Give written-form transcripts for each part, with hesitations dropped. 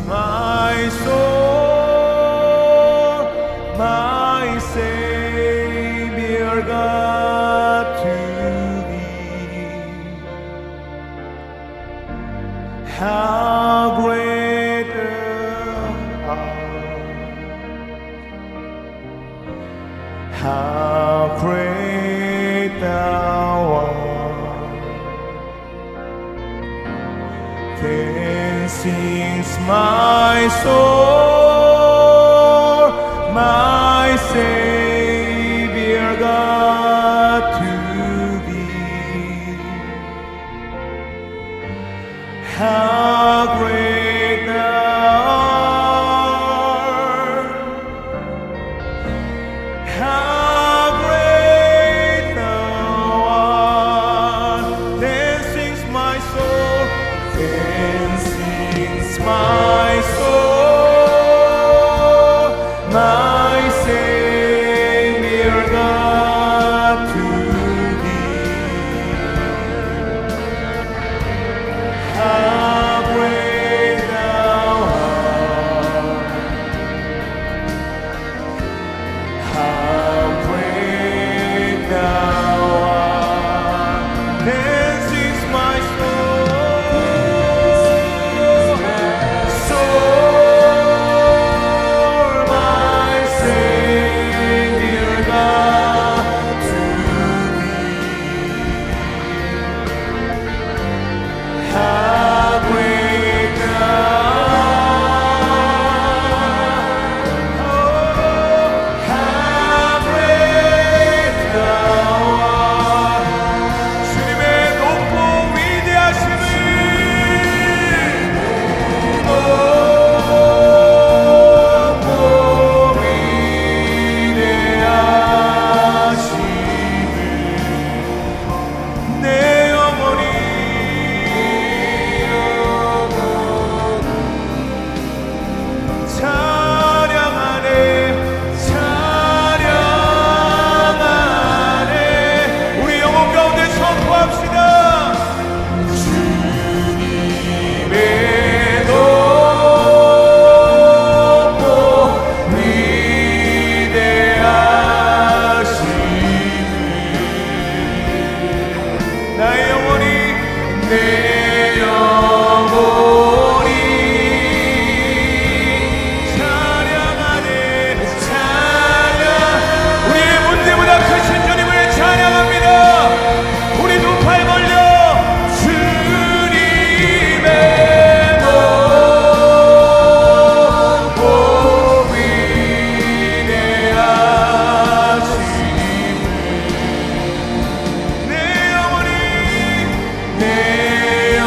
my soul, my Savior God, to thee. How great thou art, how great thou art. Then sings my soul, my Savior God, to thee. How great thou art, how great thou art. Then sings my soul, then sings my soul, my Savior God, to thee. How great thou art, how great thou art. Then sings my soul, my Savior God, to thee. How great thou art, oh, how great thou art. 주님의 높고 위대하심을, 높고 위대하심을 내 영혼이 찬양하네, 찬양하네. 우리 영혼 가운데 선포합시다. 주님의 높고 위대하심을 나의 영혼이, 내 영혼이 찬양하네, 찬양. 우리의 문제보다 크신 주님을 찬양합니다. 우리 두 팔 벌려 주님의 높고 위대하심을 내 영혼이, 내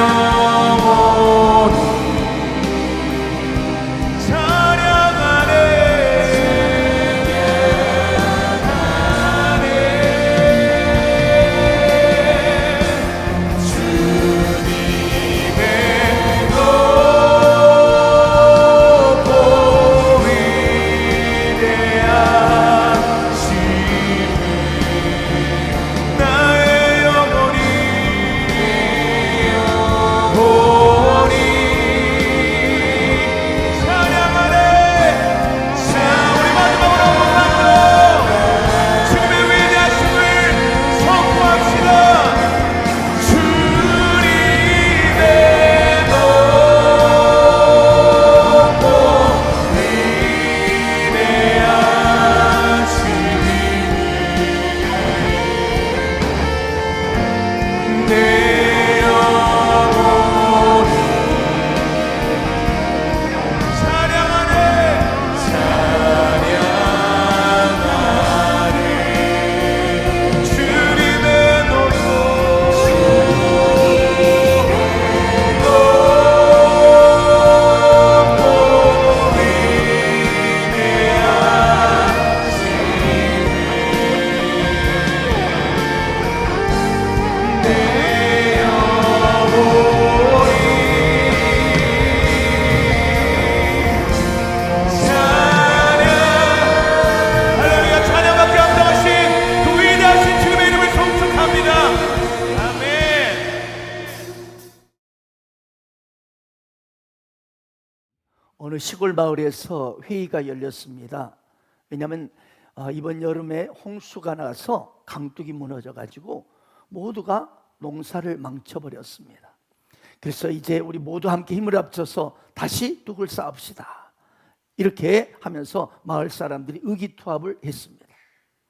어느 시골 마을에서 회의가 열렸습니다. 왜냐하면 이번 여름에 홍수가 나서 강둑이 무너져 가지고 모두가 농사를 망쳐버렸습니다. 그래서 이제 우리 모두 함께 힘을 합쳐서 다시 둑을 쌓읍시다, 이렇게 하면서 마을 사람들이 의기투합을 했습니다.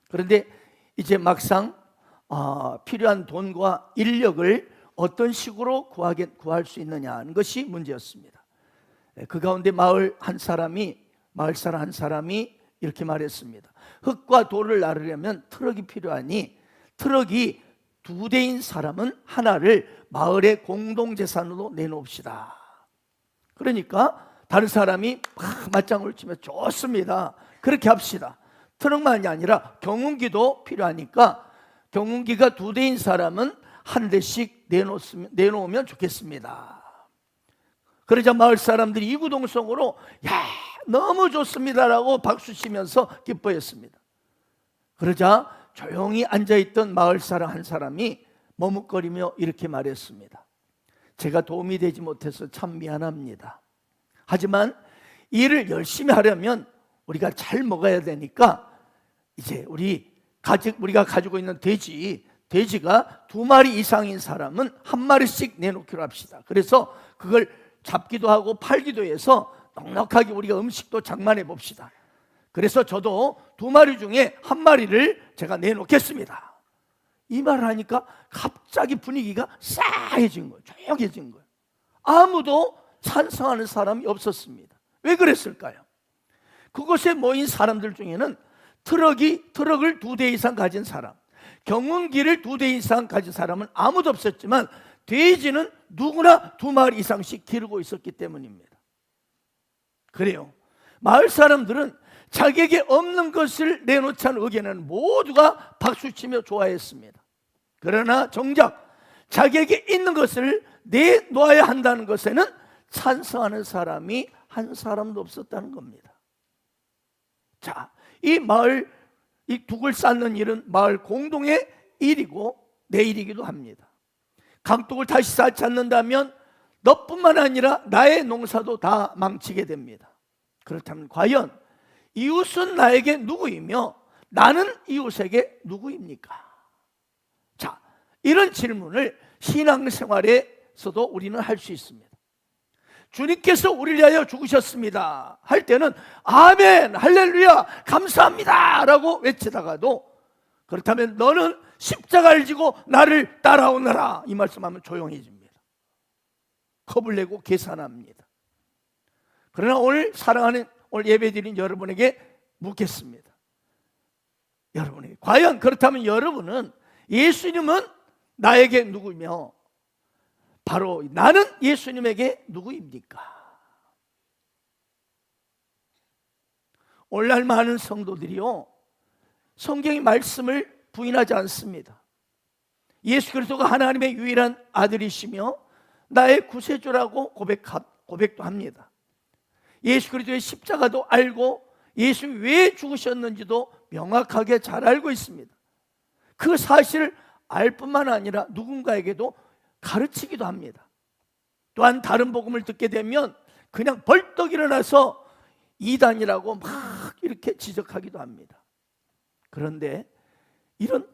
그런데 이제 막상 필요한 돈과 인력을 어떤 식으로 구할 수 있느냐 하는 것이 문제였습니다. 그 가운데 마을 사람 한 사람이 이렇게 말했습니다. 흙과 돌을 나르려면 트럭이 필요하니 트럭이 2대인 사람은 하나를 마을의 공동재산으로 내놓읍시다. 그러니까 다른 사람이 막 맞장구를 치며 좋습니다, 그렇게 합시다. 트럭만이 아니라 경운기도 필요하니까 경운기가 2대인 사람은 한 대씩 내놓으면 좋겠습니다. 그러자 마을 사람들이 이구동성으로 야, 너무 좋습니다라고 박수치면서 기뻐했습니다. 그러자 조용히 앉아있던 마을 사람 한 사람이 머뭇거리며 이렇게 말했습니다. 제가 도움이 되지 못해서 참 미안합니다. 하지만 일을 열심히 하려면 우리가 잘 먹어야 되니까 이제 우리가 가지고 있는 돼지가 2마리 이상인 사람은 1마리씩 내놓기로 합시다. 그래서 그걸 잡기도 하고 팔기도 해서 넉넉하게 우리가 음식도 장만해 봅시다. 그래서 저도 2마리 중에 1마리를 제가 내놓겠습니다. 이 말을 하니까 갑자기 분위기가 싸해진 거예요. 조용해진 거예요. 아무도 찬성하는 사람이 없었습니다. 왜 그랬을까요? 그곳에 모인 사람들 중에는 트럭을 2대 이상 가진 사람, 경운기를 2대 이상 가진 사람은 아무도 없었지만 돼지는 누구나 2마리 이상씩 기르고 있었기 때문입니다. 그래요, 마을 사람들은 자기에게 없는 것을 내놓자는 의견은 모두가 박수치며 좋아했습니다. 그러나 정작 자기에게 있는 것을 내놓아야 한다는 것에는 찬성하는 사람이 한 사람도 없었다는 겁니다. 자, 이 둑을 쌓는 일은 마을 공동의 일이고 내 일이기도 합니다. 강둑을 다시 쌓지 않는다면 너뿐만 아니라 나의 농사도 다 망치게 됩니다. 그렇다면 과연 이웃은 나에게 누구이며 나는 이웃에게 누구입니까? 자, 이런 질문을 신앙생활에서도 우리는 할 수 있습니다. 주님께서 우리를 위하여 죽으셨습니다 할 때는 아멘, 할렐루야, 감사합니다 라고 외치다가도, 그렇다면 너는 십자가를 지고 나를 따라오너라 이 말씀하면 조용해집니다. 겁을 내고 계산합니다. 그러나 오늘 예배드린 여러분에게 묻겠습니다. 여러분에게 과연 그렇다면 여러분은 예수님은 나에게 누구며 바로 나는 예수님에게 누구입니까? 오늘날 많은 성도들이요, 성경의 말씀을 부인하지 않습니다. 예수 그리스도가 하나님의 유일한 아들이시며 나의 구세주라고 고백도 합니다. 예수 그리스도의 십자가도 알고 예수 왜 죽으셨는지도 명확하게 잘 알고 있습니다. 그 사실을 알 뿐만 아니라 누군가에게도 가르치기도 합니다. 또한 다른 복음을 듣게 되면 그냥 벌떡 일어나서 이단이라고 막 이렇게 지적하기도 합니다. 그런데 이런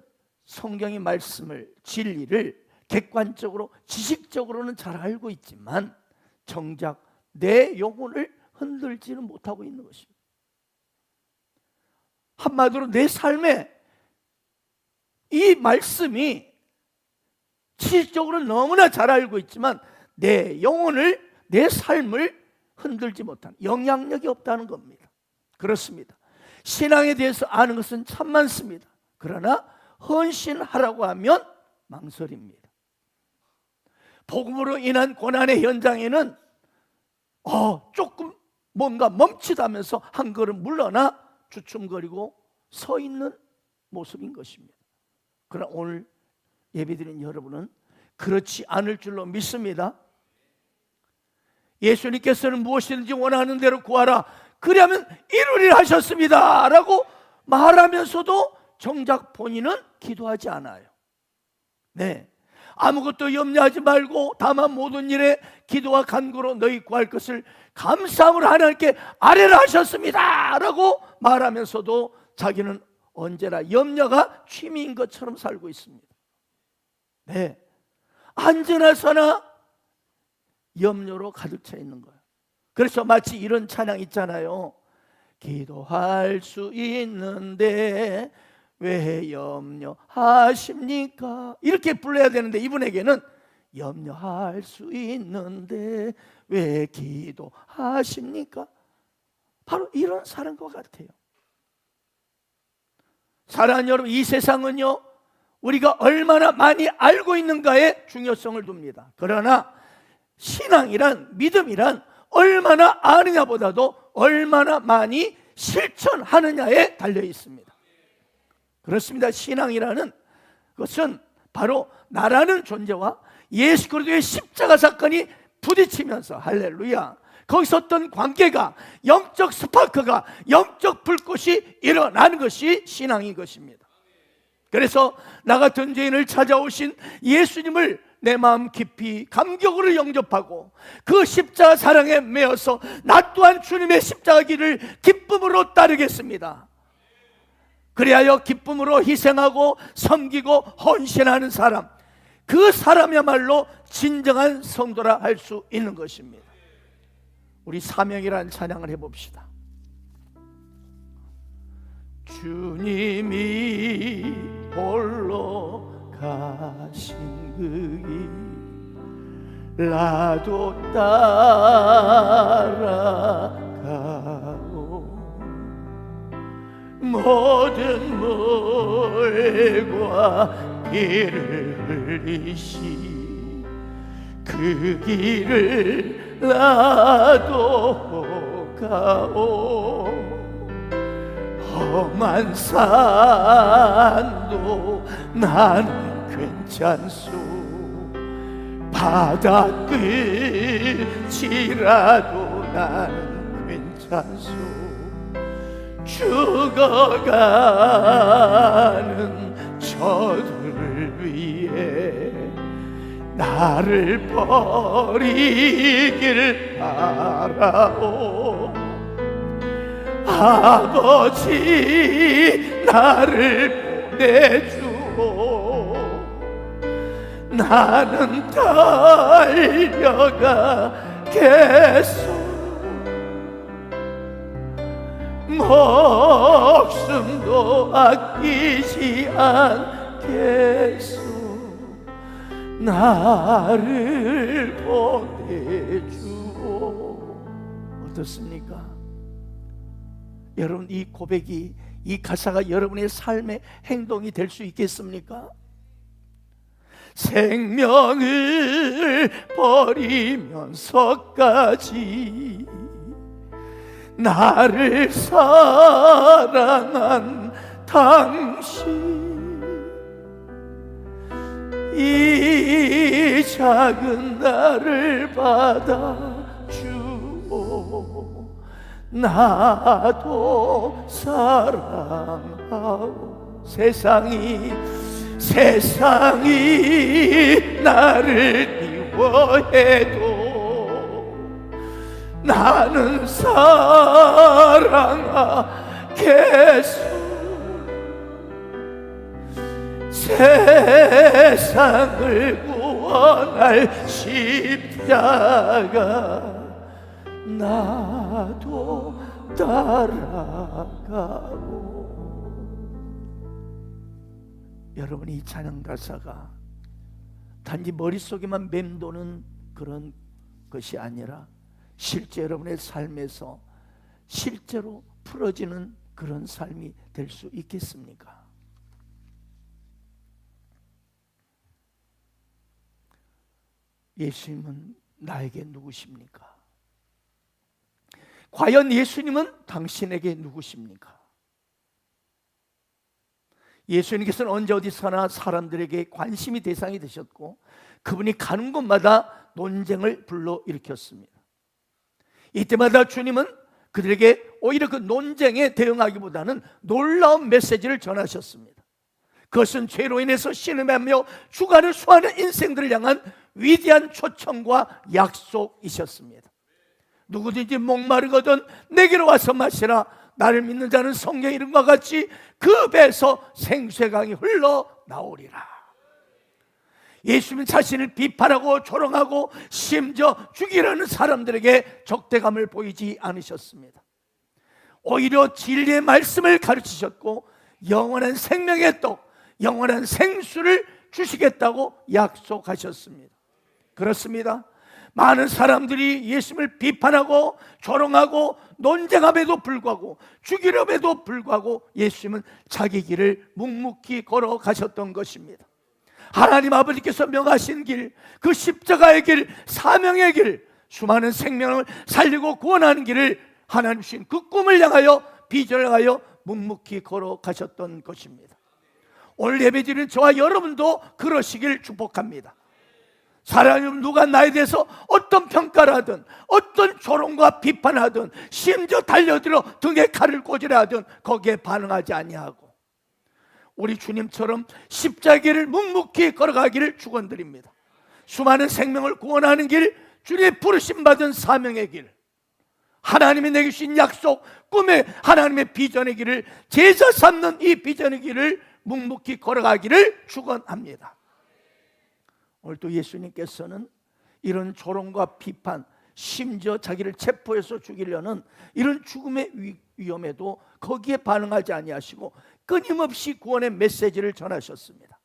성경의 말씀을, 진리를 객관적으로 지식적으로는 잘 알고 있지만 정작 내 영혼을 흔들지는 못하고 있는 것입니다. 한마디로 내 삶에 이 말씀이 지식적으로는 너무나 잘 알고 있지만 내 영혼을, 내 삶을 흔들지 못하는, 영향력이 없다는 겁니다. 그렇습니다. 신앙에 대해서 아는 것은 참 많습니다. 그러나 헌신하라고 하면 망설입니다. 복음으로 인한 고난의 현장에는 조금 뭔가 멈칫하면서 한 걸음 물러나 주춤거리고 서 있는 모습인 것입니다. 그러나 오늘 예배드린 여러분은 그렇지 않을 줄로 믿습니다. 예수님께서는 무엇이든지 원하는 대로 구하라, 그리하면 이루리라 하셨습니다 라고 말하면서도 정작 본인은 기도하지 않아요. 네, 아무것도 염려하지 말고 다만 모든 일에 기도와 간구로 너희 구할 것을 감사함으로 하나님께 아뢰라 하셨습니다 라고 말하면서도 자기는 언제나 염려가 취미인 것처럼 살고 있습니다. 네, 언제나서나 염려로 가득 차 있는 거예요. 그래서 마치 이런 찬양 있잖아요. 기도할 수 있는데 왜 염려하십니까? 이렇게 불러야 되는데 이분에게는 염려할 수 있는데 왜 기도하십니까? 바로 이런 사람과 같아요. 사랑하는 여러분, 이 세상은요 우리가 얼마나 많이 알고 있는가에 중요성을 둡니다. 그러나 신앙이란, 믿음이란 얼마나 아느냐보다도 얼마나 많이 실천하느냐에 달려 있습니다. 그렇습니다. 신앙이라는 것은 바로 나라는 존재와 예수 그리스도의 십자가 사건이 부딪히면서, 할렐루야, 거기서 어떤 관계가, 영적 스파크가, 영적 불꽃이 일어나는 것이 신앙인 것입니다. 그래서 나 같은 죄인을 찾아오신 예수님을 내 마음 깊이 감격으로 영접하고 그 십자가 사랑에 매어서 나 또한 주님의 십자가 길을 기쁨으로 따르겠습니다. 그리하여 기쁨으로 희생하고 섬기고 헌신하는 사람, 그 사람이야말로 진정한 성도라 할 수 있는 것입니다. 우리 사명이라는 찬양을 해봅시다. 주님이 홀로 가신 그 길 나도 따라가고 모든 물과 피를 흘리시 그 길을 나도 가오 험한 산도 나는 괜찮소 바다 끝이라도 나는 괜찮소 죽어가는 저들을 위해 나를 버리길 바라오 아버지 나를 보내주오 나는 달려가겠소 목숨도 아끼지 않겠소 나를 보내주오. 어떻습니까? 여러분, 이 고백이, 이 가사가 여러분의 삶의 행동이 될 수 있겠습니까? 생명을 버리면서까지 나를 사랑한 당신 이 작은 나를 받아주오 나도 사랑하오 세상이 나를 미워해도 나는 사랑하겠소 세상을 구원할 십자가 나도 따라가고. 여러분, 이 찬양 가사가 단지 머릿속에만 맴도는 그런 것이 아니라 실제 여러분의 삶에서 실제로 풀어지는 그런 삶이 될 수 있겠습니까? 예수님은 나에게 누구십니까? 과연 예수님은 당신에게 누구십니까? 예수님께서는 언제 어디서나 사람들에게 관심이 대상이 되셨고 그분이 가는 곳마다 논쟁을 불러일으켰습니다. 이때마다 주님은 그들에게 오히려 그 논쟁에 대응하기보다는 놀라운 메시지를 전하셨습니다. 그것은 죄로 인해서 신음하며 주관을 수하는 인생들을 향한 위대한 초청과 약속이셨습니다. 누구든지 목마르거든 내게로 와서 마시라. 나를 믿는 자는 성경 이름과 같이 그 배에서 생수의 강이 흘러나오리라. 예수님 자신을 비판하고 조롱하고 심지어 죽이려는 사람들에게 적대감을 보이지 않으셨습니다. 오히려 진리의 말씀을 가르치셨고 영원한 생명의 떡, 영원한 생수를 주시겠다고 약속하셨습니다. 그렇습니다. 많은 사람들이 예수님을 비판하고 조롱하고 논쟁함에도 불구하고 죽이려함에도 불구하고 예수님은 자기 길을 묵묵히 걸어가셨던 것입니다. 하나님 아버지께서 명하신 길, 그 십자가의 길, 사명의 길, 수많은 생명을 살리고 구원하는 길을 하나님 주신 그 꿈을 향하여 비전을 향하여 묵묵히 걸어가셨던 것입니다. 오늘 예배드리는 저와 여러분도 그러시길 축복합니다. 사람이 누가 나에 대해서 어떤 평가를 하든 어떤 조롱과 비판을 하든 심지어 달려들어 등에 칼을 꽂으려 하든 거기에 반응하지 아니하고 우리 주님처럼 십자가를 묵묵히 걸어가기를 축원드립니다. 수많은 생명을 구원하는 길, 주님의 부르심 받은 사명의 길, 하나님이 내게 주신 약속, 꿈의 하나님의 비전의 길을 제자 삼는 이 비전의 길을 묵묵히 걸어가기를 축원합니다. 오늘 또 예수님께서는 이런 조롱과 비판, 심지어 자기를 체포해서 죽이려는 이런 죽음의 위험에도 거기에 반응하지 아니하시고 끊임없이 구원의 메시지를 전하셨습니다.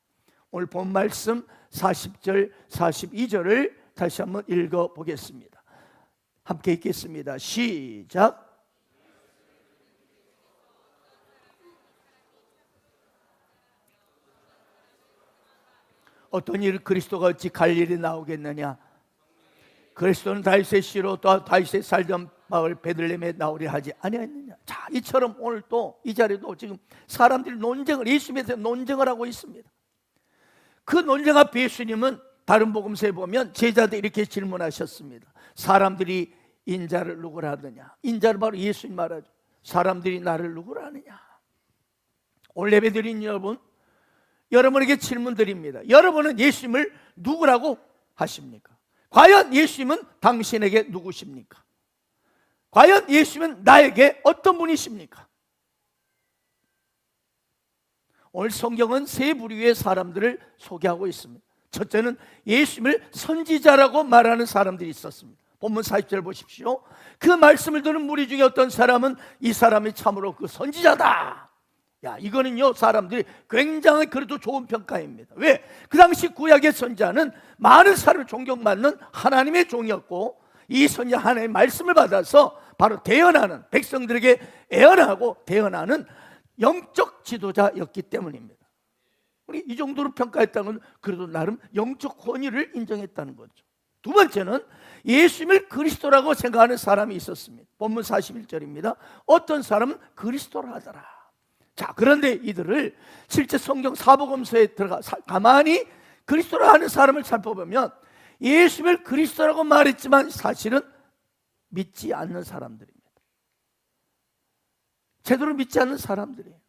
오늘 본 말씀 40절, 42절을 다시 한번 읽어보겠습니다. 함께 읽겠습니다. 시작. 어떤 일 그리스도가 어찌 갈릴리 나오겠느냐? 그리스도는 다윗의 씨로 또 다윗의 살던 마을 베들레헴에 나오려 하지 아니하였느냐? 자, 이처럼 오늘 또 이 자리도 지금 사람들이 논쟁을, 예수님에 대해서 논쟁을 하고 있습니다. 그 논쟁 앞에 예수님은 다른 복음서에 보면 제자들 이렇게 질문하셨습니다. 사람들이 인자를 누구라 하느냐? 인자를 바로 예수님 말하죠. 사람들이 나를 누구라 하느냐? 오늘 예배드린 여러분에게 질문 드립니다. 여러분은 예수님을 누구라고 하십니까? 과연 예수님은 당신에게 누구십니까? 과연 예수님은 나에게 어떤 분이십니까? 오늘 성경은 세 부류의 사람들을 소개하고 있습니다. 첫째는 예수님을 선지자라고 말하는 사람들이 있었습니다. 본문 40절 보십시오. 그 말씀을 듣는 무리 중에 어떤 사람은 이 사람이 참으로 그 선지자다. 야, 이거는요 사람들이 굉장히 그래도 좋은 평가입니다. 왜? 그 당시 구약의 선지자는 많은 사람을 존경받는 하나님의 종이었고 이 선지자 하나님의 말씀을 받아서 바로 대언하는, 백성들에게 애언하고 대언하는 영적 지도자였기 때문입니다. 우리 이 정도로 평가했다는 건 그래도 나름 영적 권위를 인정했다는 거죠. 두 번째는 예수님을 그리스도라고 생각하는 사람이 있었습니다. 본문 41절입니다. 어떤 사람은 그리스도라 하더라. 자, 그런데 이들을 실제 성경 사복음서에 들어가 가만히 그리스도라 하는 사람을 살펴보면 예수님을 그리스도라고 말했지만 사실은 믿지 않는 사람들입니다. 제대로 믿지 않는 사람들이에요.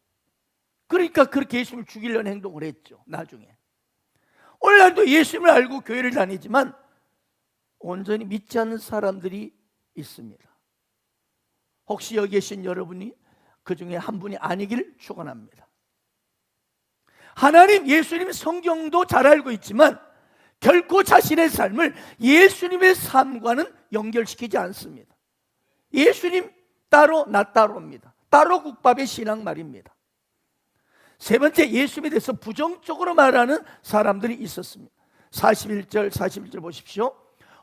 그러니까 그렇게 예수님을 죽이려는 행동을 했죠. 나중에 오늘날도 예수님을 알고 교회를 다니지만 온전히 믿지 않는 사람들이 있습니다. 혹시 여기 계신 여러분이 그 중에 한 분이 아니기를 축원합니다. 하나님, 예수님 성경도 잘 알고 있지만 결코 자신의 삶을 예수님의 삶과는 연결시키지 않습니다. 예수님 따로 나 따로입니다. 따로 국밥의 신앙 말입니다. 세 번째, 예수님에 대해서 부정적으로 말하는 사람들이 있었습니다. 41절 보십시오.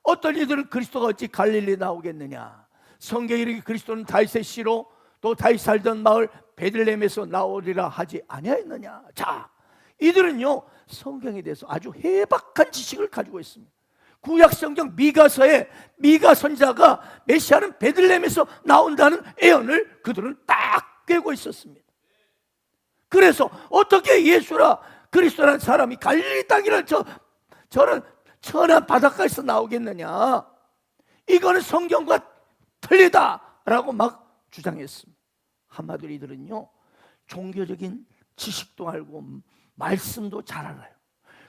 어떤 이들은 그리스도가 어찌 갈릴리 나오겠느냐? 성경에 이르기를 그리스도는 다윗의 씨로 또 다윗 살던 마을 베들레헴에서 나오리라 하지 아니하였느냐? 자, 이들은요 성경에 대해서 아주 해박한 지식을 가지고 있습니다. 구약 성경 미가서에 미가 선지자가 메시아는 베들레헴에서 나온다는 예언을 그들은 딱 꿰고 있었습니다. 그래서 어떻게 예수라 그리스도라는 사람이 갈릴리 땅이라는 저런 천한 바닷가에서 나오겠느냐? 이거는 성경과 틀리다라고 막 주장했습니다. 한마디로 이들은요 종교적인 지식도 알고 말씀도 잘 알아요.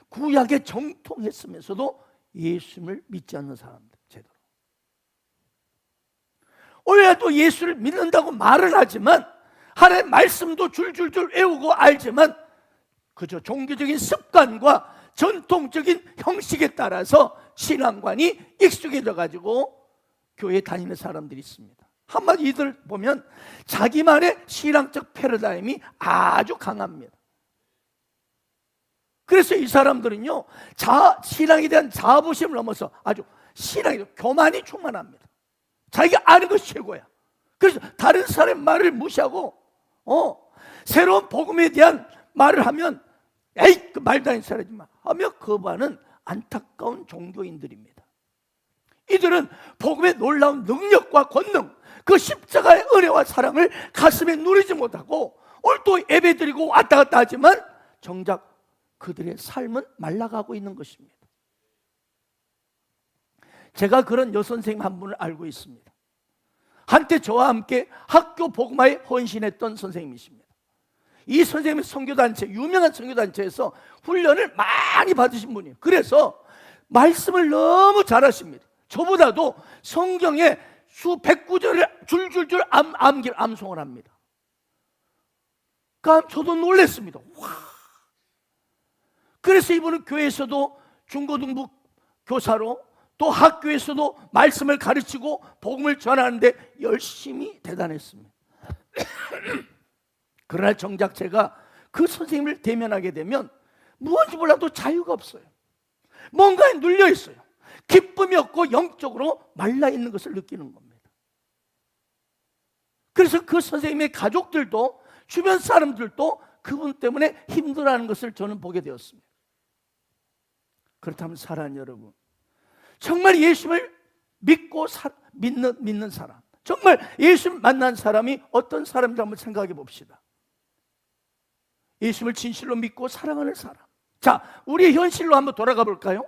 구약에 정통했으면서도 예수님을 믿지 않는 사람들 제대로. 오히려 또 예수를 믿는다고 말을 하지만 하나님의 말씀도 줄줄줄 외우고 알지만 그저 종교적인 습관과 전통적인 형식에 따라서 신앙관이 익숙해져 가지고 교회 다니는 사람들이 있습니다. 한마디 이들 보면 자기만의 신앙적 패러다임이 아주 강합니다. 그래서 이 사람들은요, 신앙에 대한 자부심을 넘어서 아주 신앙에 교만이 충만합니다. 자기가 아는 것이 최고야. 그래서 다른 사람의 말을 무시하고 새로운 복음에 대한 말을 하면 에이 그 말도 안 사라지 마 하며 거부하는 안타까운 종교인들입니다. 이들은 복음의 놀라운 능력과 권능, 그 십자가의 은혜와 사랑을 가슴에 누리지 못하고 오늘 또 예배드리고 왔다 갔다 하지만 정작 그들의 삶은 말라가고 있는 것입니다. 제가 그런 여선생님 한 분을 알고 있습니다. 한때 저와 함께 학교 복음화에 헌신했던 선생님이십니다. 이 선생님은 선교단체, 유명한 선교단체에서 훈련을 많이 받으신 분이에요. 그래서 말씀을 너무 잘하십니다. 저보다도 성경에 수백 구절을 줄줄줄 암송을 합니다. 그러니까 저도 놀랐습니다. 와. 그래서 이분은 교회에서도 중고등부 교사로 또 학교에서도 말씀을 가르치고 복음을 전하는데 열심히 대단했습니다. 그러나 정작 제가 그 선생님을 대면하게 되면 무엇인지 몰라도 자유가 없어요. 뭔가에 눌려 있어요. 기쁨이 없고 영적으로 말라 있는 것을 느끼는 겁니다. 그래서 그 선생님의 가족들도 주변 사람들도 그분 때문에 힘들어하는 것을 저는 보게 되었습니다. 그렇다면 사랑하는 여러분, 정말 예수를 믿고 믿는 사람, 정말 예수를 만난 사람이 어떤 사람인지 한번 생각해 봅시다. 예수를 진실로 믿고 사랑하는 사람. 자, 우리의 현실로 한번 돌아가 볼까요?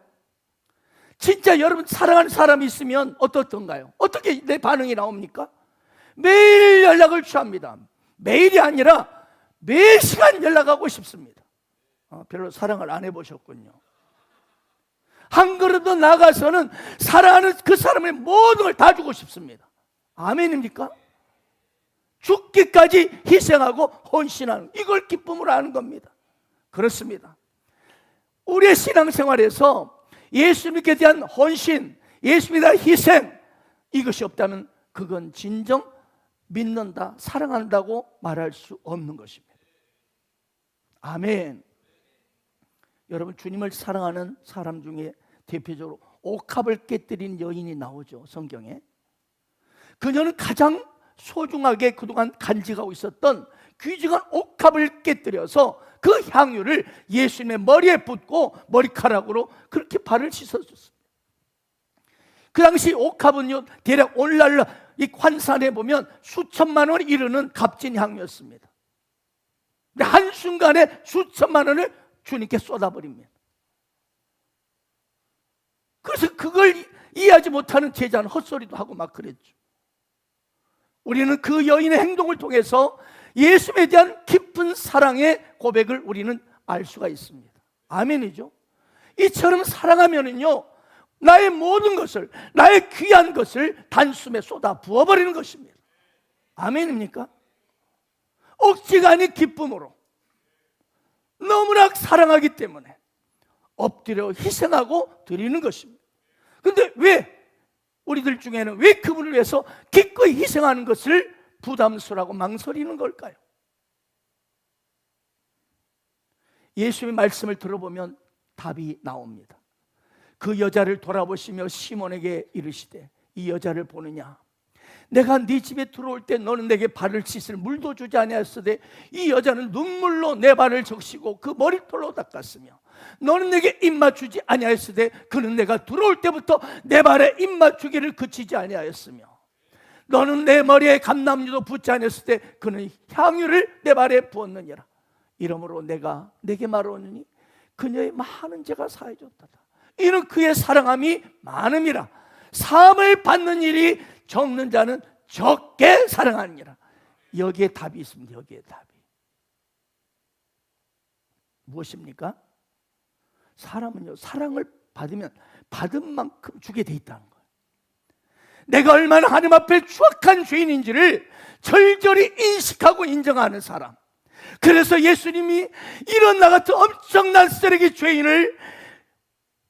진짜 여러분 사랑하는 사람이 있으면 어떻던가요? 어떻게 내 반응이 나옵니까? 매일 연락을 취합니다. 매일이 아니라 매 시간 연락하고 싶습니다. 별로 사랑을 안 해보셨군요. 한 걸음 더 나가서는 사랑하는 그 사람의 모든 걸 다 주고 싶습니다. 아멘입니까? 죽기까지 희생하고 헌신하는, 이걸 기쁨으로 하는 겁니다. 그렇습니다. 우리의 신앙생활에서 예수님께 대한 헌신, 예수님에 대한 희생, 이것이 없다면 그건 진정 믿는다, 사랑한다고 말할 수 없는 것입니다. 아멘. 여러분, 주님을 사랑하는 사람 중에 대표적으로 옥합을 깨뜨린 여인이 나오죠, 성경에. 그녀는 가장 소중하게 그동안 간직하고 있었던 귀중한 옥합을 깨뜨려서 그 향유를 예수님의 머리에 붓고 머리카락으로 그렇게 발을 씻어줬습니다. 그 당시 옥합은요, 대략 오늘날로 이 환산해 보면 수천만 원이 이르는 값진 향유였습니다. 근데 한순간에 수천만 원을 주님께 쏟아버립니다. 그래서 그걸 이해하지 못하는 제자는 헛소리도 하고 막 그랬죠. 우리는 그 여인의 행동을 통해서 예수님에 대한 깊은 사랑의 고백을 우리는 알 수가 있습니다. 아멘이죠. 이처럼 사랑하면은요, 나의 모든 것을, 나의 귀한 것을 단숨에 쏟아 부어버리는 것입니다. 아멘입니까? 억지가 아닌 기쁨으로, 너무나 사랑하기 때문에 엎드려 희생하고 드리는 것입니다. 그런데 왜 우리들 중에는 왜 그분을 위해서 기꺼이 희생하는 것을 부담스러워하고 망설이는 걸까요? 예수의 말씀을 들어보면 답이 나옵니다. 그 여자를 돌아보시며 시몬에게 이르시되, 이 여자를 보느냐? 내가 네 집에 들어올 때 너는 내게 발을 씻을 물도 주지 아니하였으되 이 여자는 눈물로 내 발을 적시고 그 머리털로 닦았으며 너는 내게 입맞추지 아니하였으되 그는 내가 들어올 때부터 내 발에 입맞추기를 그치지 아니하였으며 너는 내 머리에 감람유도 붓지 아니하였을 때 그는 향유를 내 발에 부었느니라. 이러므로 내가 내게 말하노니 그녀의 많은 죄가 사해졌다. 이는 그의 사랑함이 많음이라. 사함을 받는 일이 적는 자는 적게 사랑하느니라. 여기에 답이 있습니다. 여기에 답이. 무엇입니까? 사람은요, 사랑을 받으면 받은 만큼 주게 돼 있다는 거예요. 내가 얼마나 하나님 앞에 추악한 죄인인지를 절절히 인식하고 인정하는 사람. 그래서 예수님이 이런 나 같은 엄청난 쓰레기 죄인을,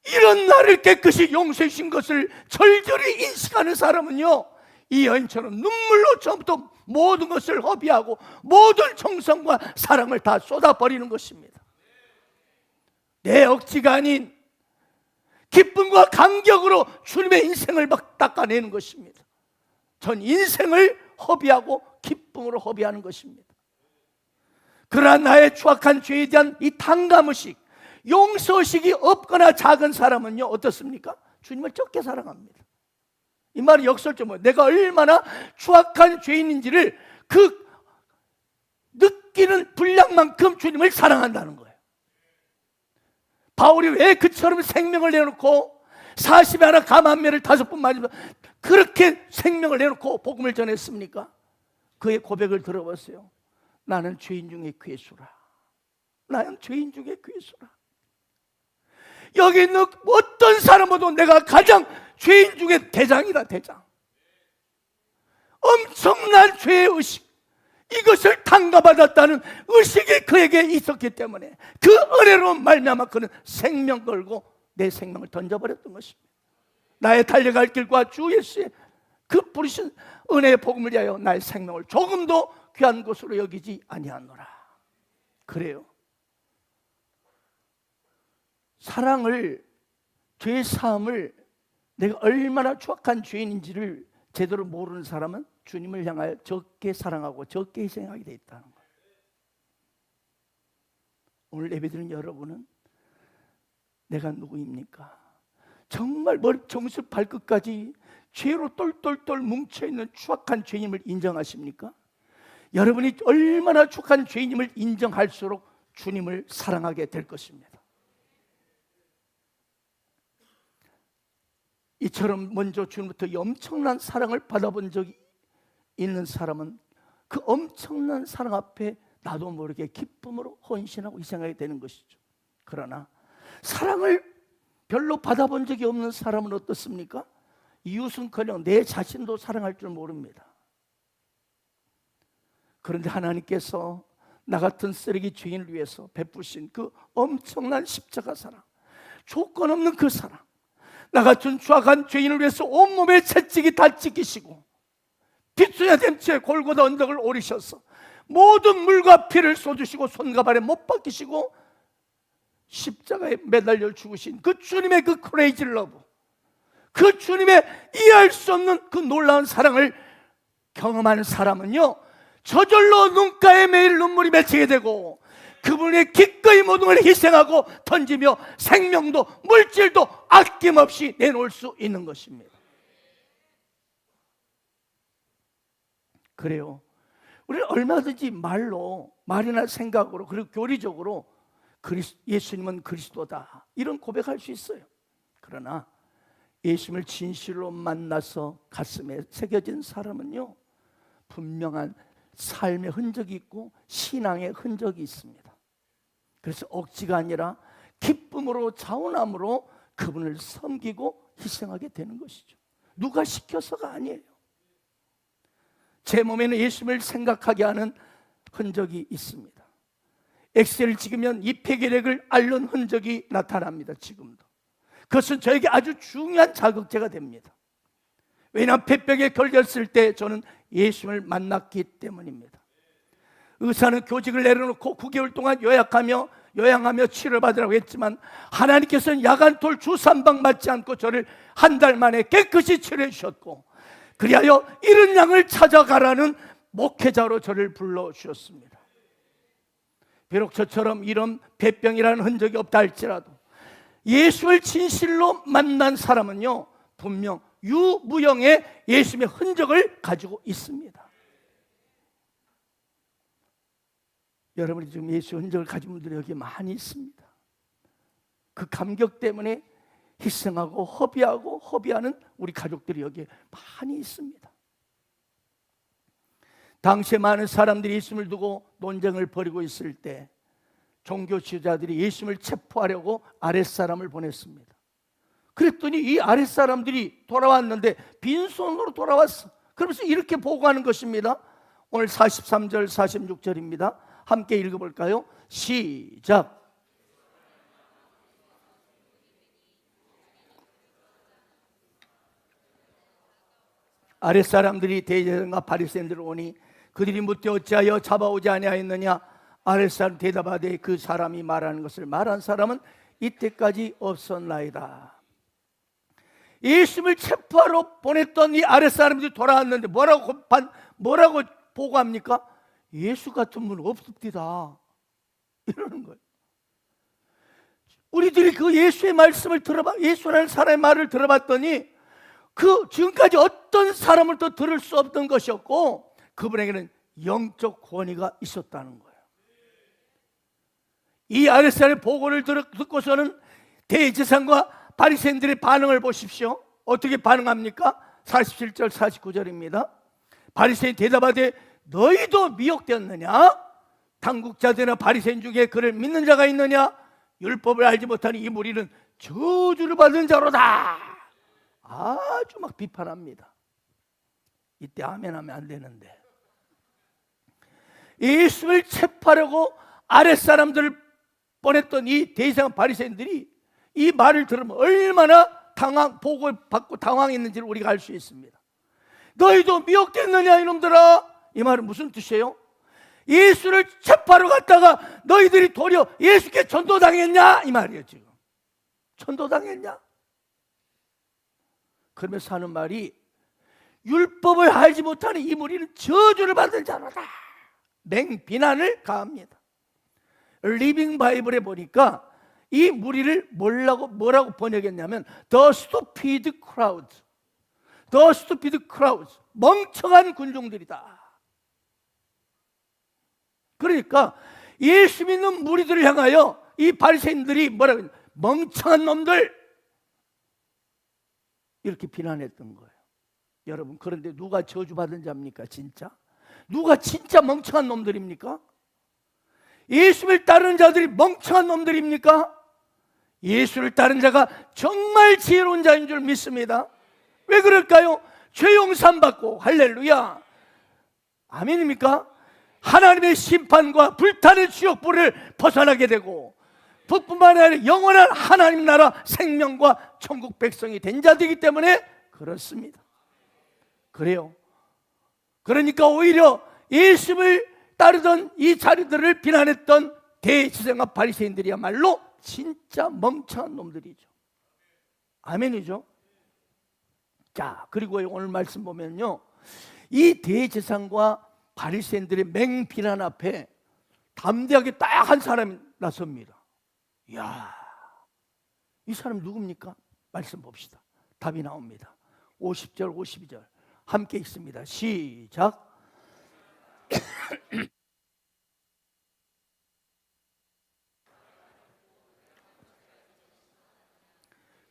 이런 나를 깨끗이 용서해 주신 것을 절절히 인식하는 사람은요, 이 여인처럼 눈물로 처음부터 모든 것을 허비하고 모든 정성과 사랑을 다 쏟아버리는 것입니다. 내 억지가 아닌 기쁨과 감격으로 주님의 인생을 막 닦아내는 것입니다. 전 인생을 허비하고 기쁨으로 허비하는 것입니다. 그러나 나의 추악한 죄에 대한 이 탕감의식, 용서의식이 없거나 작은 사람은요, 어떻습니까? 주님을 적게 사랑합니다. 이 말이 역설적으로 내가 얼마나 추악한 죄인인지를 그 느끼는 분량만큼 주님을 사랑한다는 거예요. 바울이 왜 그처럼 생명을 내놓고 40에 하나 감 한 매를 5번 맞으면서 그렇게 생명을 내놓고 복음을 전했습니까? 그의 고백을 들어보세요. 나는 죄인 중에 괴수라. 나는 죄인 중에 괴수라. 여기 있는 어떤 사람보다 내가 가장 죄인 중에 대장이다, 대장. 엄청난 죄의 의식, 이것을 탕감받았다는 의식이 그에게 있었기 때문에 그 은혜로 말미암아 그는 생명 걸고 내 생명을 던져버렸던 것입니다. 나의 달려갈 길과 주 예수의 그 부르신 은혜의 복음을 위하여 나의 생명을 조금도 귀한 것으로 여기지 아니하노라. 그래요. 사랑을, 죄 사함을, 내가 얼마나 추악한 죄인인지를 제대로 모르는 사람은 주님을 향하여 적게 사랑하고 적게 희생하게 돼 있다는 거예요. 오늘 예배드리는 여러분은 내가 누구입니까? 정말 머리 정수 발끝까지 죄로 똘똘똘 뭉쳐있는 추악한 죄인임을 인정하십니까? 여러분이 얼마나 추악한 죄인임을 인정할수록 주님을 사랑하게 될 것입니다. 이처럼 먼저 주님부터 엄청난 사랑을 받아본 적이 있는 사람은 그 엄청난 사랑 앞에 나도 모르게 기쁨으로 헌신하고 희생하게 되는 것이죠. 그러나 사랑을 별로 받아본 적이 없는 사람은 어떻습니까? 이웃은커녕 내 자신도 사랑할 줄 모릅니다. 그런데 하나님께서 나 같은 쓰레기 죄인을 위해서 베푸신 그 엄청난 십자가 사랑, 조건 없는 그 사랑, 나 같은 추악한 죄인을 위해서 온몸에 채찍이 다 찢기시고 빛소냐 댐치에 골고다 언덕을 오르셔서 모든 물과 피를 쏟으시고 손과 발에 못 박히시고 십자가에 매달려 죽으신 그 주님의 그 크레이지 러브, 그 주님의 이해할 수 없는 그 놀라운 사랑을 경험하는 사람은요, 저절로 눈가에 매일 눈물이 맺히게 되고 그분의 기꺼이 모든 걸 희생하고 던지며 생명도 물질도 아낌없이 내놓을 수 있는 것입니다. 그래요. 우리는 얼마든지 말이나 생각으로, 그리고 교리적으로 예수님은 그리스도다 이런 고백할 수 있어요. 그러나 예수님을 진실로 만나서 가슴에 새겨진 사람은요, 분명한 삶의 흔적이 있고 신앙의 흔적이 있습니다. 그래서 억지가 아니라 기쁨으로 자원함으로 그분을 섬기고 희생하게 되는 것이죠. 누가 시켜서가 아니에요. 제 몸에는 예수님을 생각하게 하는 흔적이 있습니다. 엑셀을 찍으면 이 폐결핵을 앓는 흔적이 나타납니다. 지금도. 그것은 저에게 아주 중요한 자극제가 됩니다. 왜냐하면 폐병에 걸렸을 때 저는 예수님을 만났기 때문입니다. 의사는 교직을 내려놓고 9개월 동안 요양하며 치료받으라고 했지만 하나님께서는 야간톨 주 3방 맞지 않고 저를 한 달 만에 깨끗이 치료해 주셨고, 그리하여 이른 양을 찾아가라는 목회자로 저를 불러주셨습니다. 비록 저처럼 이런 폐병이라는 흔적이 없다 할지라도 예수를 진실로 만난 사람은요, 분명 유무형의 예수님의 흔적을 가지고 있습니다. 여러분이 지금 예수의 흔적을 가진 분들이 여기 많이 있습니다. 그 감격 때문에 희생하고 허비하는 우리 가족들이 여기에 많이 있습니다. 당시에 많은 사람들이 예수님을 두고 논쟁을 벌이고 있을 때 종교 지도자들이 예수님을 체포하려고 아랫사람을 보냈습니다. 그랬더니 이 아랫사람들이 돌아왔는데 빈손으로 돌아왔어. 그러면서 이렇게 보고하는 것입니다. 오늘 43절 46절입니다. 함께 읽어볼까요? 시작. 아랫사람들이 대제사장과 바리새인들을 오니 그들이 묻되 어찌하여 잡아오지 아니하였느냐. 아랫사람 대답하되 그 사람이 말하는 것을 말한 사람은 이때까지 없었나이다. 예수님을 체포하러 보냈던 이 아랫사람들이 돌아왔는데 뭐라고 보고합니까? 예수 같은 분 없습니다 이러는 거예요. 우리들이 그 예수의 말씀을 예수라는 사람의 말을 들어봤더니 그 지금까지 어떤 사람을 또 들을 수 없던 것이었고 그분에게는 영적 권위가 있었다는 거예요. 이 아랫사람의 보고를 듣고서는 대제사장과 바리새인들의 반응을 보십시오. 어떻게 반응합니까? 47절 49절입니다. 바리새인 대답하되 너희도 미혹되었느냐? 당국자들이나 바리새인 중에 그를 믿는 자가 있느냐? 율법을 알지 못하는 이 무리는 저주를 받은 자로다. 아주 막 비판합니다. 이때 아멘 하면 안 되는데 예수를 체포하려고 아랫사람들을 보냈던 이 대제사장 바리새인들이 이 말을 들으면 얼마나 보고를 받고 당황했는지를 우리가 알 수 있습니다. 너희도 미혹됐느냐 이놈들아. 이 말은 무슨 뜻이에요? 예수를 체포하러 갔다가 너희들이 도리어 예수께 전도당했냐 이 말이에요. 지금 전도당했냐? 그러면서 하는 말이 율법을 알지 못하는 이 무리는 저주를 받은 자로다. 맹비난을 가합니다. 리빙 바이블에 보니까 이 무리를 뭐라고 번역했냐면 The stupid crowd, The stupid crowd, 멍청한 군중들이다. 그러니까 예수 믿는 무리들을 향하여 이 바리새인들이 뭐라고 했냐, 멍청한 놈들 이렇게 비난했던 거예요. 여러분, 그런데 누가 저주받은 자입니까? 진짜? 누가 진짜 멍청한 놈들입니까? 예수를 따르는 자들이 멍청한 놈들입니까? 예수를 따르는 자가 정말 지혜로운 자인 줄 믿습니다. 왜 그럴까요? 죄 용서함 받고 할렐루야 아멘입니까? 하나님의 심판과 불타는 지옥불을 벗어나게 되고 뿐만 아니라 영원한 하나님 나라 생명과 천국 백성이 된 자들이기 때문에 그렇습니다. 그래요. 그러니까 오히려 예수를 따르던 이 자리들을 비난했던 대제사장과 바리새인들이야말로 진짜 멍청한 놈들이죠. 아멘이죠. 자, 그리고 오늘 말씀 보면요, 이 대제사장과 바리새인들의 맹비난 앞에 담대하게 딱 한 사람이 나섭니다. 이야, 이 사람 누굽니까? 말씀 봅시다. 답이 나옵니다. 50절 52절 함께 읽습니다. 시작.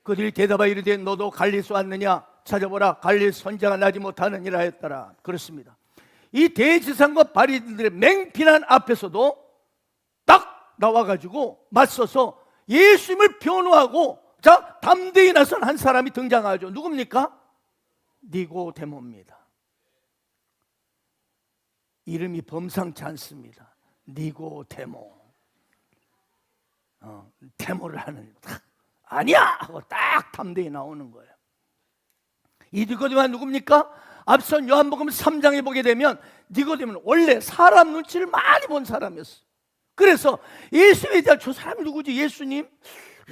그들이 대답하여 이르되 너도 갈릴리서 왔느냐? 찾아보라, 갈릴리 선자가 나지 못하느니라 했더라. 그렇습니다. 이 대제사장과 바리새인들의 맹비난 앞에서도 딱 나와가지고 맞서서 예수님을 변호하고 자 담대히 나선 한 사람이 등장하죠. 누굽니까? 니고데모입니다. 이름이 범상치 않습니다. 니고데모. 데모를 하는 아니야 하고 딱 담대히 나오는 거예요. 이 니고데모가 누굽니까? 앞선 요한복음 3장에 보게 되면 니고데모는 원래 사람 눈치를 많이 본 사람이었어요. 그래서 예수님에 대한 저 사람이 누구지? 예수님?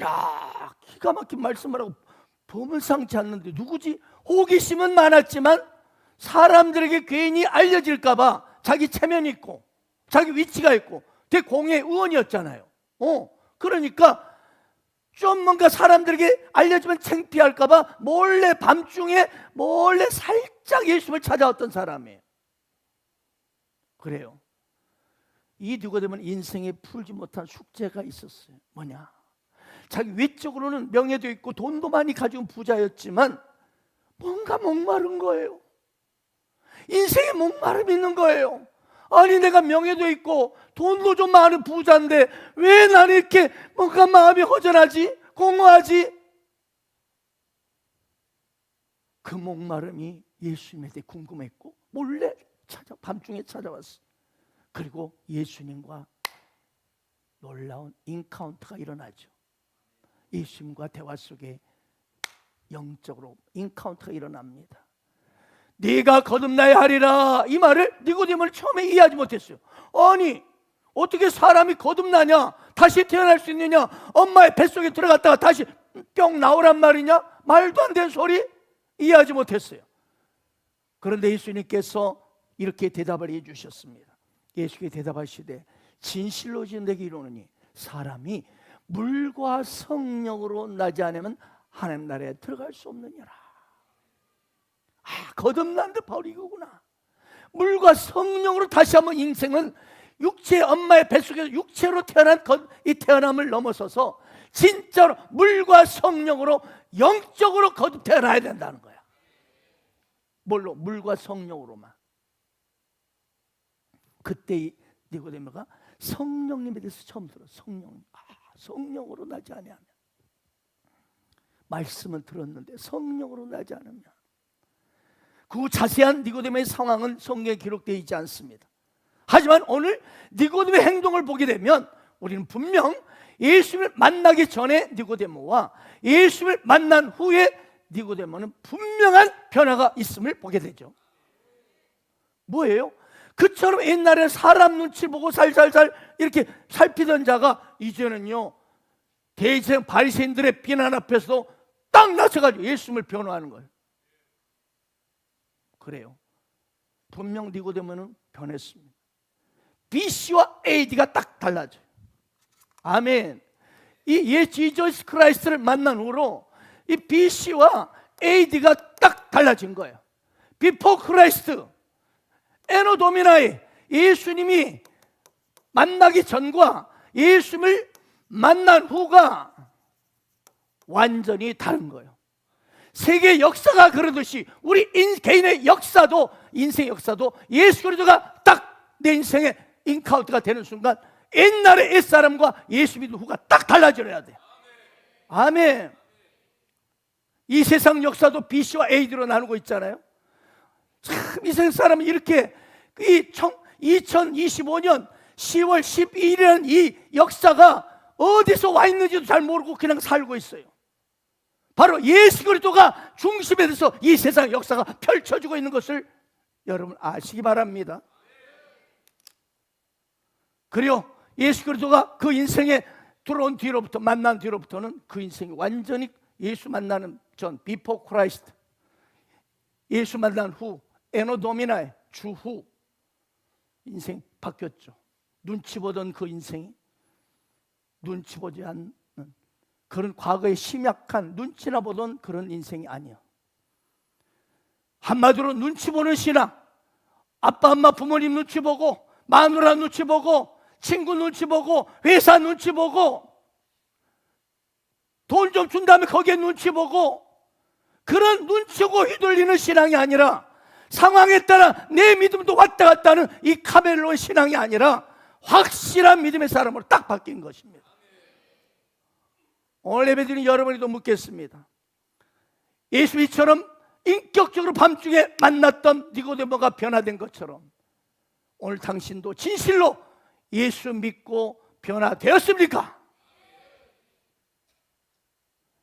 야, 기가 막힌 말씀을 하고 범상치 않는데 누구지? 호기심은 많았지만 사람들에게 괜히 알려질까봐 자기 체면이 있고 자기 위치가 있고 대공의 의원이었잖아요. 그러니까 좀 뭔가 사람들에게 알려주면 창피할까봐 몰래 밤중에 몰래 살짝 예수님을 찾아왔던 사람이에요. 그래요. 이 니고데모는 인생에 풀지 못한 숙제가 있었어요. 뭐냐? 자기 외적으로는 명예도 있고 돈도 많이 가지고 부자였지만 뭔가 목마른 거예요. 인생에 목마름이 있는 거예요. 아니 내가 명예도 있고 돈도 좀 많은 부자인데 왜 나는 이렇게 뭔가 마음이 허전하지? 공허하지? 그 목마름이 예수님에 대해 궁금했고 몰래 밤중에 찾아왔어. 그리고 예수님과 놀라운 인카운트가 일어나죠. 예수님과 대화 속에 영적으로 인카운트가 일어납니다. 네가 거듭나야 하리라, 이 말을 니고데모는 처음에 이해하지 못했어요. 아니 어떻게 사람이 거듭나냐, 다시 태어날 수 있느냐, 엄마의 뱃속에 들어갔다가 다시 뿅 나오란 말이냐, 말도 안 되는 소리, 이해하지 못했어요. 그런데 예수님께서 이렇게 대답을 해주셨습니다. 예수께서 대답하시되 진실로 내게 이르노니 사람이 물과 성령으로 나지 않으면 하나님 나라에 들어갈 수 없느니라. 거듭난 데 바로 이거구나. 물과 성령으로 다시 한번 인생은 육체, 엄마의 뱃속에서 육체로 태어난 이 태어남을 넘어서서 진짜로 물과 성령으로 영적으로 거듭 태어나야 된다는 거야. 뭘로? 물과 성령으로만. 그때 니고데모가 성령님에 대해서 처음 들어. 성령으로 나지 아니하면, 말씀은 들었는데 성령으로 나지 않으면. 그 자세한 니고데모의 상황은 성경에 기록되어 있지 않습니다. 하지만 오늘 니고데모의 행동을 보게 되면 우리는 분명 예수님을 만나기 전에 니고데모와 예수님을 만난 후에 니고데모는 분명한 변화가 있음을 보게 되죠. 뭐예요? 그처럼 옛날에 사람 눈치 보고 살살살 이렇게 살피던 자가 이제는요, 대제사장 바리새인들의 비난 앞에서 딱 나서가지고 예수님을 변호하는 거예요. 그래요. 분명 니고데모는 변했습니다. BC와 AD가 딱 달라져요. 아멘. 이 지저스 크라이스트를 만난 후로 이 BC와 AD가 딱 달라진 거예요. 비포 크라이스트, 에노 도미나이, 예수님이 만나기 전과 예수님을 만난 후가 완전히 다른 거예요. 세계 역사가 그러듯이 우리 개인의 역사도, 인생 역사도 예수 그리스도가 딱 내 인생에 인카운트가 되는 순간 옛날의 옛사람과 예수 믿은 후가 딱 달라져야 돼. 아멘. 이 세상 역사도 BC와 AD로 나누고 있잖아요. 참 이 세상 사람은 이렇게 2025년 10월 12일이라는 이 역사가 어디서 와 있는지도 잘 모르고 그냥 살고 있어요. 바로 예수 그리스도가 중심에 대해서 이 세상 역사가 펼쳐지고 있는 것을 여러분 아시기 바랍니다. 그리고 예수 그리스도가 그 인생에 들어온 뒤로부터, 만난 뒤로부터는 그 인생이 완전히 예수 만나는 전, 비포 크라이스트, 예수 만난 후, 에노 도미나의 주후 인생 바뀌었죠. 눈치 보던 그 인생이 눈치 보지 않는 그런 과거에 심약한 눈치나 보던 그런 인생이 아니야. 한마디로 눈치 보는 신앙. 아빠 엄마 부모님 눈치 보고, 마누라 눈치 보고, 친구 눈치 보고, 회사 눈치 보고, 돈 좀 준 다음에 거기에 눈치 보고, 그런 눈치고 휘둘리는 신앙이 아니라, 상황에 따라 내 믿음도 왔다 갔다 하는 이 카멜론 신앙이 아니라 확실한 믿음의 사람으로 딱 바뀐 것입니다. 오늘 예배드리는 여러분이도 묻겠습니다. 예수님처럼 인격적으로 밤중에 만났던 니고데모가 변화된 것처럼 오늘 당신도 진실로 예수 믿고 변화되었습니까?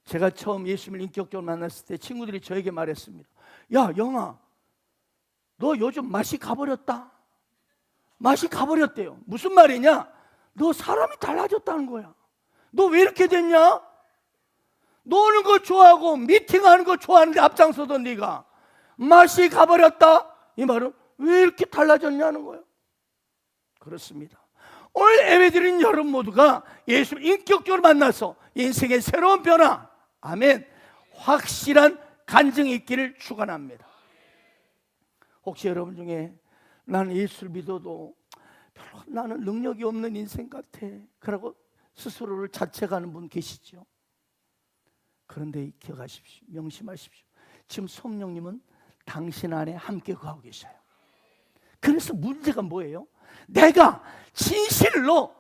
제가 처음 예수님을 인격적으로 만났을 때 친구들이 저에게 말했습니다. 야 영아, 너 요즘 맛이 가버렸다. 맛이 가버렸대요. 무슨 말이냐? 너 사람이 달라졌다는 거야. 너 왜 이렇게 됐냐? 노는 거 좋아하고 미팅하는 거 좋아하는데 앞장서던 네가 맛이 가버렸다. 이 말은 왜 이렇게 달라졌냐는 거예요. 그렇습니다. 오늘 예배드린 여러분 모두가 예수를 인격적으로 만나서 인생의 새로운 변화, 아멘, 확실한 간증이 있기를 축원합니다. 혹시 여러분 중에 나는 예수를 믿어도 별로 나는 능력이 없는 인생 같아, 그러고 스스로를 자책하는 분 계시죠? 그런데 기억하십시오. 명심하십시오. 지금 성령님은 당신 안에 함께 거하고 계셔요. 그래서 그래서 문제가 뭐예요? 내가 진실로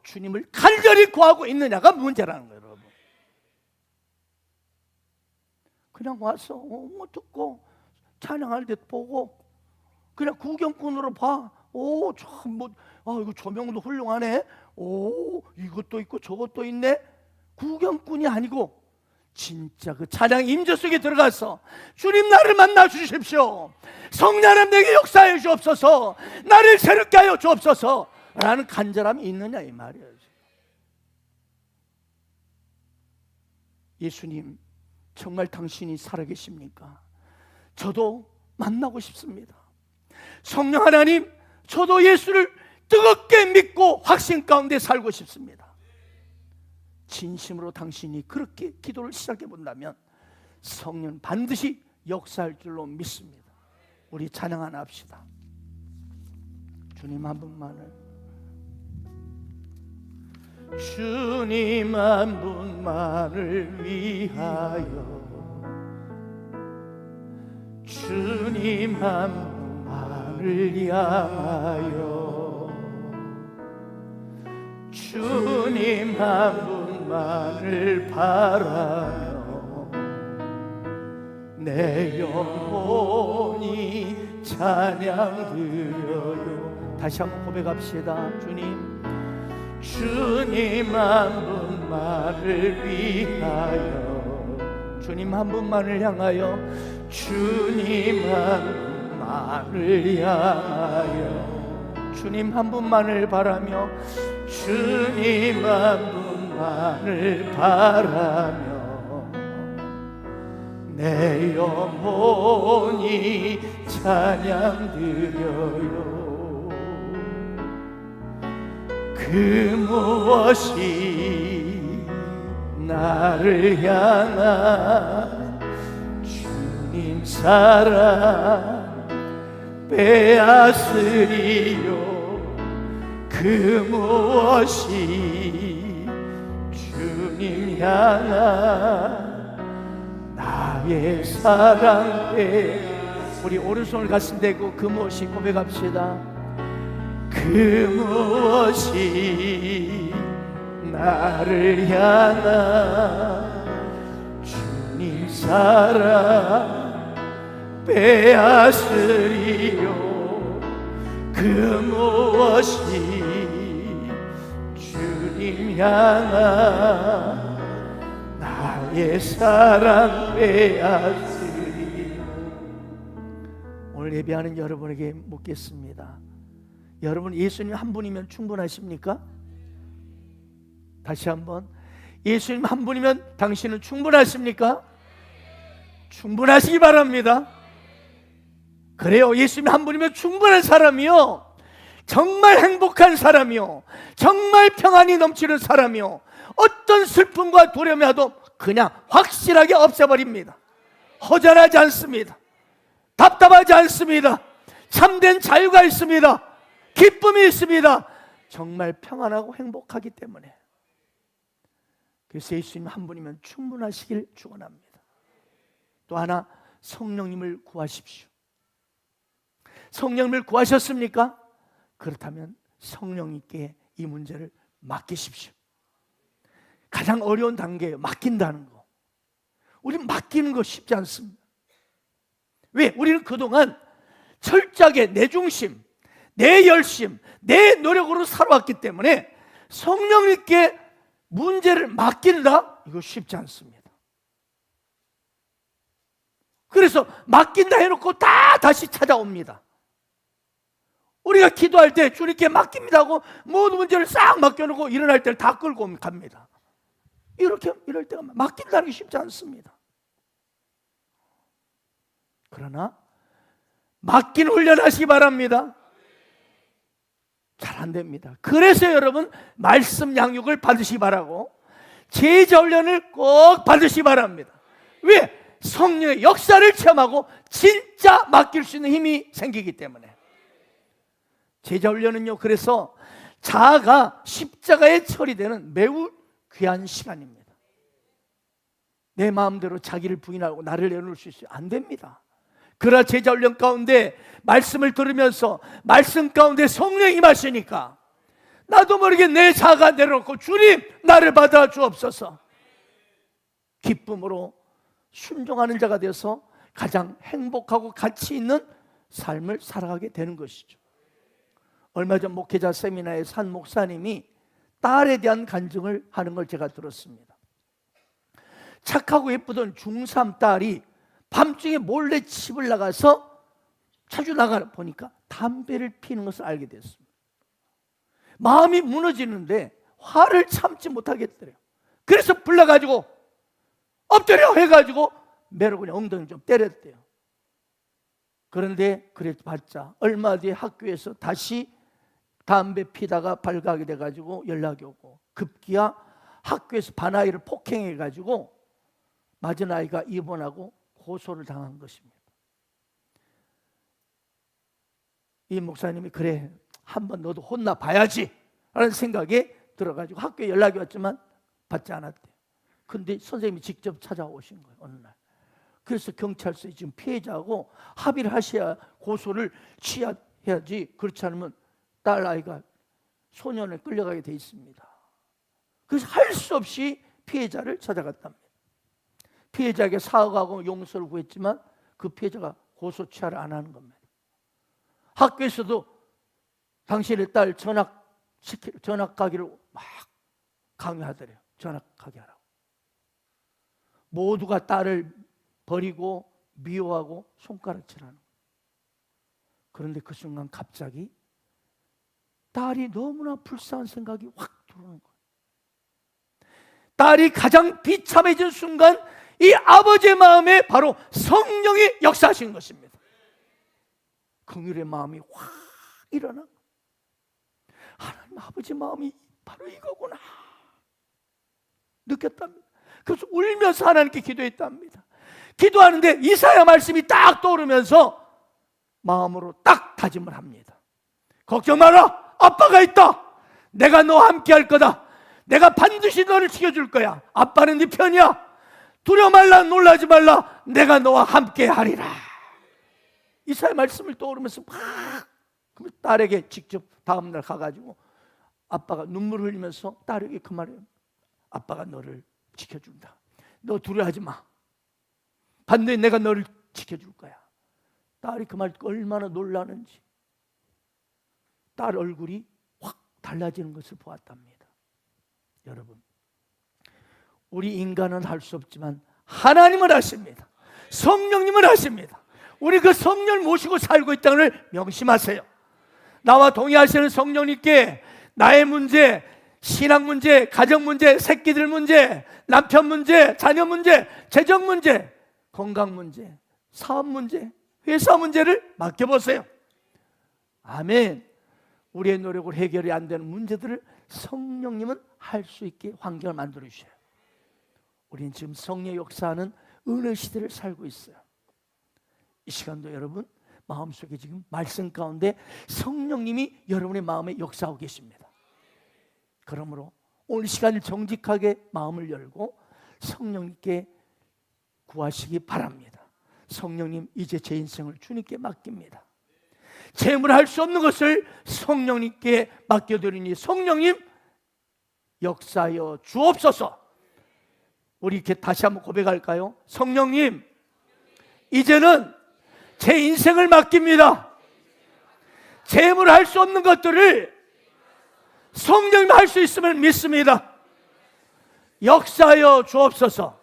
주님을 간절히 구하고 있느냐가 문제라는 거예요, 여러분. 그냥 와서 뭐 듣고 찬양할 때 보고 그냥 구경꾼으로 봐. 오, 참 이거 조명도 훌륭하네. 오, 이것도 있고 저것도 있네. 구경꾼이 아니고 진짜 그 찬양 임재 속에 들어가서 주님 나를 만나 주십시오. 성령님 내게 역사해 주옵소서. 나를 새롭게 하여 주옵소서. 라는 간절함이 있느냐 이 말이에요. 예수님 정말 당신이 살아계십니까? 저도 만나고 싶습니다. 성령 하나님, 저도 예수를 뜨겁게 믿고 확신 가운데 살고 싶습니다. 진심으로 당신이 그렇게 기도를 시작해 본다면 성령 반드시 역사할 줄로 믿습니다. 우리 찬양 하나 합시다. 주님 한 분만을, 주님 한 분만을 위하여, 주님 한 분만을 향하여, 주님 한 분만을 바라며 내 영혼이 찬양 드려요. 다시 한번 고백합시다. 주님 한 분만을 위하여, 주님 한 분만을 향하여, 주님 한 분만을 향하여, 주님 한 분만을 바라며, 주님 한 분만을 바라며 내 영혼이 찬양 드려요. 그 무엇이 나를 향한 주님 사랑 빼앗으리요. 그 무엇이 주님 향한 나의 사랑 빼. 우리 오른손을 가슴 대고 그 무엇이 고백합시다. 그 무엇이 나를 향한 주님 사랑 빼앗으리요. 그 무엇이 주님 향한 나의 사랑 빼앗으리요. 오늘 예배하는 여러분에게 묻겠습니다. 여러분 예수님 한 분이면 충분하십니까? 다시 한번, 예수님 한 분이면 당신은 충분하십니까? 충분하시기 바랍니다. 그래요. 예수님 한 분이면 충분한 사람이요, 정말 행복한 사람이요, 정말 평안이 넘치는 사람이요, 어떤 슬픔과 두려움이 와도 그냥 확실하게 없애버립니다. 허전하지 않습니다. 답답하지 않습니다. 참된 자유가 있습니다. 기쁨이 있습니다. 정말 평안하고 행복하기 때문에. 그래서 예수님 한 분이면 충분하시길 축원합니다. 또 하나, 성령님을 구하십시오. 성령님을 구하셨습니까? 그렇다면 성령님께 이 문제를 맡기십시오. 가장 어려운 단계예요. 맡긴다는 거. 우리는 맡기는 거 쉽지 않습니다. 왜? 우리는 그동안 철저하게 내 중심, 내 열심, 내 노력으로 살아왔기 때문에 성령님께 문제를 맡긴다? 이거 쉽지 않습니다. 그래서 맡긴다 해놓고 다시 찾아옵니다. 우리가 기도할 때 주님께 맡깁니다 하고 모든 문제를 싹 맡겨놓고 일어날 때를 다 끌고 갑니다. 이럴 때가 맡긴다는 게 쉽지 않습니다. 그러나 맡긴 훈련하시기 바랍니다. 잘 안 됩니다. 그래서 여러분 말씀 양육을 받으시기 바라고 제자 훈련을 꼭 받으시기 바랍니다. 왜? 성령의 역사를 체험하고 진짜 맡길 수 있는 힘이 생기기 때문에. 제자 훈련은요, 그래서 자아가 십자가에 처리되는 매우 귀한 시간입니다. 내 마음대로 자기를 부인하고 나를 내놓을 수 있어요? 안 됩니다. 그러나 제자 훈련 가운데 말씀을 들으면서 말씀 가운데 성령이 임하시니까 나도 모르게 내 자가 내려놓고 주님 나를 받아 주옵소서, 기쁨으로 순종하는 자가 되어서 가장 행복하고 가치 있는 삶을 살아가게 되는 것이죠. 얼마 전 목회자 세미나에 산 목사님이 딸에 대한 간증을 하는 걸 제가 들었습니다. 착하고 예쁘던 중3 딸이 밤중에 몰래 집을 나가서 자주 나가 보니까 담배를 피는 것을 알게 됐습니다. 마음이 무너지는데 화를 참지 못하겠더래요. 그래서 불러가지고 엎드려 해가지고 매로 그냥 엉덩이 좀 때렸대요. 그런데 그래봤자 얼마 뒤에 학교에서 다시 담배 피다가 발각이 돼가지고 연락이 오고, 급기야 학교에서 반아이를 폭행해가지고 맞은 아이가 입원하고 고소를 당한 것입니다. 이 목사님이 그래 한번 너도 혼나 봐야지 라는 생각에 들어가지고 학교에 연락이 왔지만 받지 않았대요. 근데 선생님이 직접 찾아오신 거예요, 어느 날. 그래서 경찰서에 지금 피해자하고 합의를 하셔야 고소를 취하해야지, 그렇지 않으면 딸 아이가 소년에 끌려가게 돼 있습니다. 그래서 할 수 없이 피해자를 찾아갔답니다. 피해자에게 사과하고 용서를 구했지만 그 피해자가 고소 취하를 안 하는 겁니다. 학교에서도 당신의 딸 전학 가기를 막 강요하더래요. 전학 가게 하라고. 모두가 딸을 버리고 미워하고 손가락질하는 거예요. 그런데 그 순간 갑자기 딸이 너무나 불쌍한 생각이 확 들어오는 거예요. 딸이 가장 비참해진 순간 이 아버지의 마음에 바로 성령이 역사하신 것입니다. 긍휼의 마음이 확 일어나, 하나님 아버지 마음이 바로 이거구나 느꼈답니다. 그래서 울면서 하나님께 기도했답니다. 기도하는데 이사야 말씀이 딱 떠오르면서 마음으로 딱 다짐을 합니다. 걱정 마라, 아빠가 있다. 내가 너와 함께 할 거다. 내가 반드시 너를 지켜줄 거야. 아빠는 네 편이야. 두려워 말라, 놀라지 말라. 내가 너와 함께 하리라. 이사야 말씀을 떠오르면서 막 딸에게 직접 다음날 가가지고 아빠가 눈물 흘리면서 딸에게 그 말이에요. 아빠가 너를 지켜준다. 너 두려워하지 마. 반드시 내가 너를 지켜줄 거야. 딸이 그 말 듣고 얼마나 놀라는지, 딸 얼굴이 확 달라지는 것을 보았답니다. 여러분, 우리 인간은 할 수 없지만 하나님은 하십니다. 성령님은 하십니다. 우리 그 성령을 모시고 살고 있다는 걸 명심하세요. 나와 동의하시는 성령님께 나의 문제, 신앙 문제, 가정 문제, 새끼들 문제, 남편 문제, 자녀 문제, 재정 문제, 건강 문제, 사업 문제, 회사 문제를 맡겨보세요. 아멘. 우리의 노력으로 해결이 안 되는 문제들을 성령님은 할 수 있게 환경을 만들어 주셔요. 우리는 지금 성령 역사하는 은혜 시대를 살고 있어요. 이 시간도 여러분 마음속에 지금 말씀 가운데 성령님이 여러분의 마음에 역사하고 계십니다. 그러므로 오늘 시간을 정직하게 마음을 열고 성령님께 구하시기 바랍니다. 성령님, 이제 제 인생을 주님께 맡깁니다. 재물할 수 없는 것을 성령님께 맡겨드리니 성령님 역사하여 주옵소서. 우리 이렇게 다시 한번 고백할까요? 성령님, 이제는 제 인생을 맡깁니다. 재물할 수 없는 것들을 성령님 할 수 있음을 믿습니다. 역사하여 주옵소서.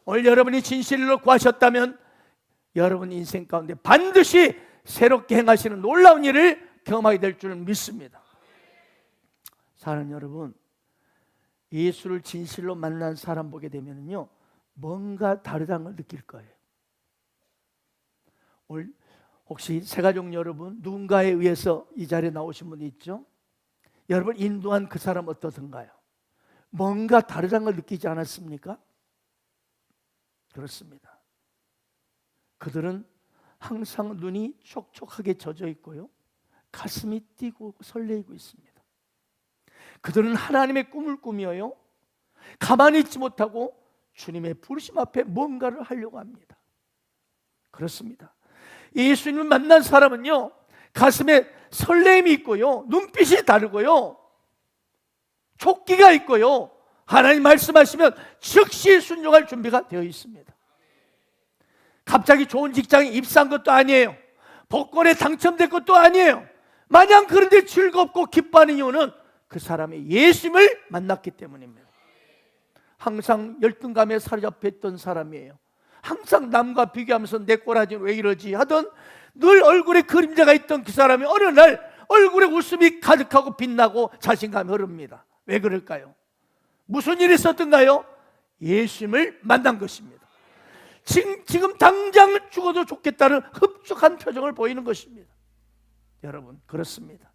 오늘 여러분이 진실로 구하셨다면 여러분 인생 가운데 반드시 새롭게 행하시는 놀라운 일을 경험하게 될 줄 믿습니다. 사랑하는 여러분, 예수를 진실로 만난 사람 보게 되면요 뭔가 다르다는 걸 느낄 거예요. 오늘 혹시 새가족 여러분 누군가에 의해서 이 자리에 나오신 분이 있죠? 여러분 인도한 그 사람 어떠던가요? 뭔가 다르다는 걸 느끼지 않았습니까? 그렇습니다. 그들은 항상 눈이 촉촉하게 젖어 있고요 가슴이 뛰고 설레이고 있습니다. 그들은 하나님의 꿈을 꾸며요 가만히 있지 못하고 주님의 부르심 앞에 뭔가를 하려고 합니다. 그렇습니다. 예수님을 만난 사람은요, 가슴에 설렘이 있고요, 눈빛이 다르고요, 촉기가 있고요, 하나님 말씀하시면 즉시 순종할 준비가 되어 있습니다. 갑자기 좋은 직장에 입사한 것도 아니에요. 복권에 당첨된 것도 아니에요. 마냥 그런데 즐겁고 기뻐하는 이유는 그 사람이 예수님을 만났기 때문입니다. 항상 열등감에 사로잡혀 있던 사람이에요. 항상 남과 비교하면서 내 꼬라지는 왜 이러지 하던, 늘 얼굴에 그림자가 있던 그 사람이 어느 날 얼굴에 웃음이 가득하고 빛나고 자신감이 흐릅니다. 왜 그럴까요? 무슨 일이 있었던가요? 예수님을 만난 것입니다. 지금 당장 죽어도 좋겠다는 흡족한 표정을 보이는 것입니다. 여러분, 그렇습니다.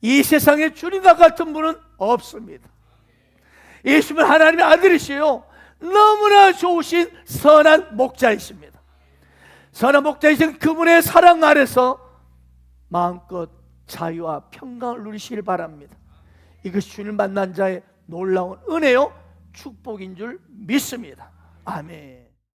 이 세상에 주님과 같은 분은 없습니다. 예수님은 하나님의 아들이시요, 너무나 좋으신 선한 목자이십니다. 선한 목자이신 그분의 사랑 아래서 마음껏 자유와 평강을 누리시길 바랍니다. 이것이 주님을 만난 자의 놀라운 은혜요 축복인 줄 믿습니다. 아멘.